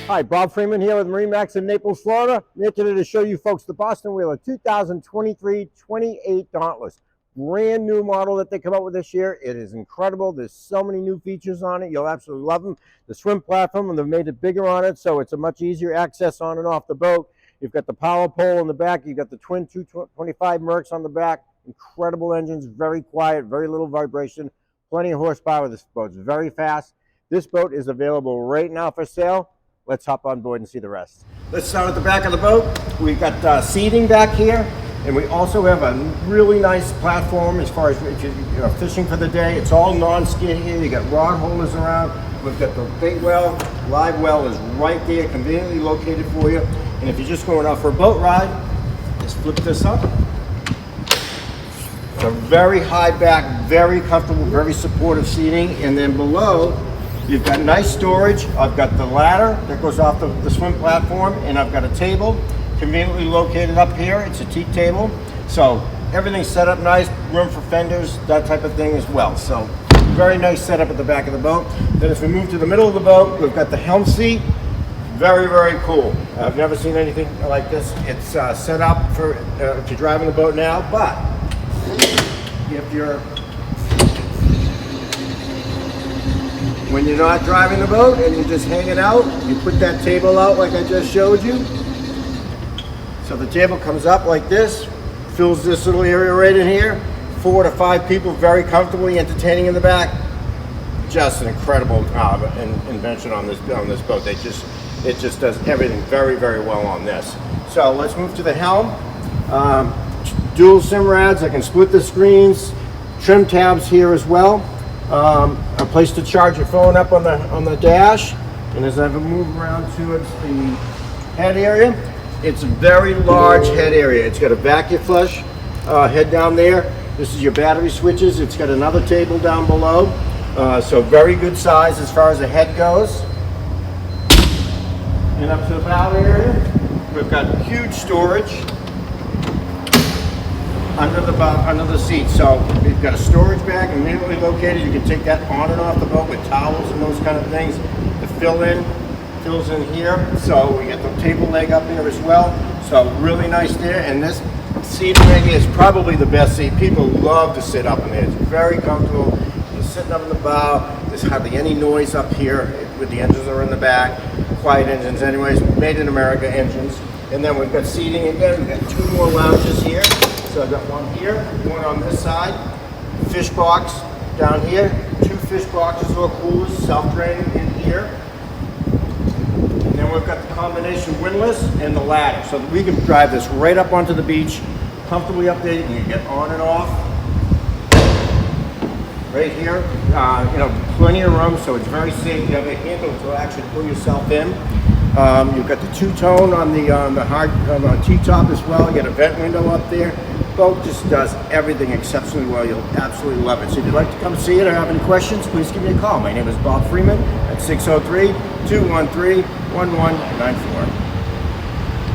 Hi, Bob Freeman here with MarineMax in Naples, Florida. I'm here today to show you folks the Boston Whaler 2023 28 Dauntless. Brand new model that they come out with this year. It is incredible. There's so many new features on it. You'll absolutely love them. The swim platform, and they've made it bigger on it, so it's a much easier access on and off the boat. You've got the power pole in the back. You've got the twin 225 Mercs on the back. Incredible engines, very quiet, very little vibration, plenty of horsepower. This boat's very fast. This boat is available right now for sale. Let's hop on board and see the rest. Let's start at the back of the boat. We've got seating back here, and we also have a really nice platform as far as if you're fishing for the day. It's all non-skid here. You got rod holders around. We've got the bait well, live well is right there, conveniently located for you. And if you're just going out for a boat ride, just flip this up. It's a very high back, very comfortable, very supportive seating. And then below, you've got nice storage. I've got the ladder that goes off the swim platform, and I've got a table conveniently located up here. It's a teak table. So everything's set up nice, room for fenders, that type of thing as well. So very nice setup at the back of the boat. Then as we move to the middle of the boat, we've got the helm seat. Very, very cool. I've never seen anything like this. It's set up for if you're driving the boat now, but when you're not driving the boat and you're just hanging out, you put that table out like I just showed you. So the table comes up like this, fills this little area right in here. 4 to 5 people very comfortably entertaining in the back. Just an incredible invention on this boat. It just does everything very, very well on this. So let's move to the helm. Dual SIM rads. I can split the screens. Trim tabs here as well. A place to charge your phone up on the dash. And as I move around towards the head area, it's a very large head area. It's got a vacuum flush head down there. This is your battery switches. It's got another table down below. So very good size as far as the head goes. And up to the bow area, we've got huge storage under the seat. So we've got a storage bag immediately located. You can take that on and off the boat with towels and those kind of things. The fills in here. So we get the table leg up here as well. So really nice there. And this seat rig is probably the best seat. People love to sit up in there. It's very comfortable. You're sitting up in the bow. There's hardly any noise up here with the engines are in the back. Quiet engines anyways, made in America engines. And then we've got seating again. We've got 2 more lounges here. So I've got one here, one on this side. Fish box down here. 2 fish boxes or coolers, self-draining in here. And then we've got the combination windlass and the ladder. So that we can drive this right up onto the beach, comfortably up there. You can get on and off. Right here, plenty of room, so it's very safe. You have a handle to actually pull yourself in. You've got the 2-tone on the hard T-top as well. You got a vent window up there. Boat just does everything exceptionally well. You'll absolutely love it. So if you'd like to come see it or have any questions, please give me a call. My name is Bob Freeman at 603-213-1194.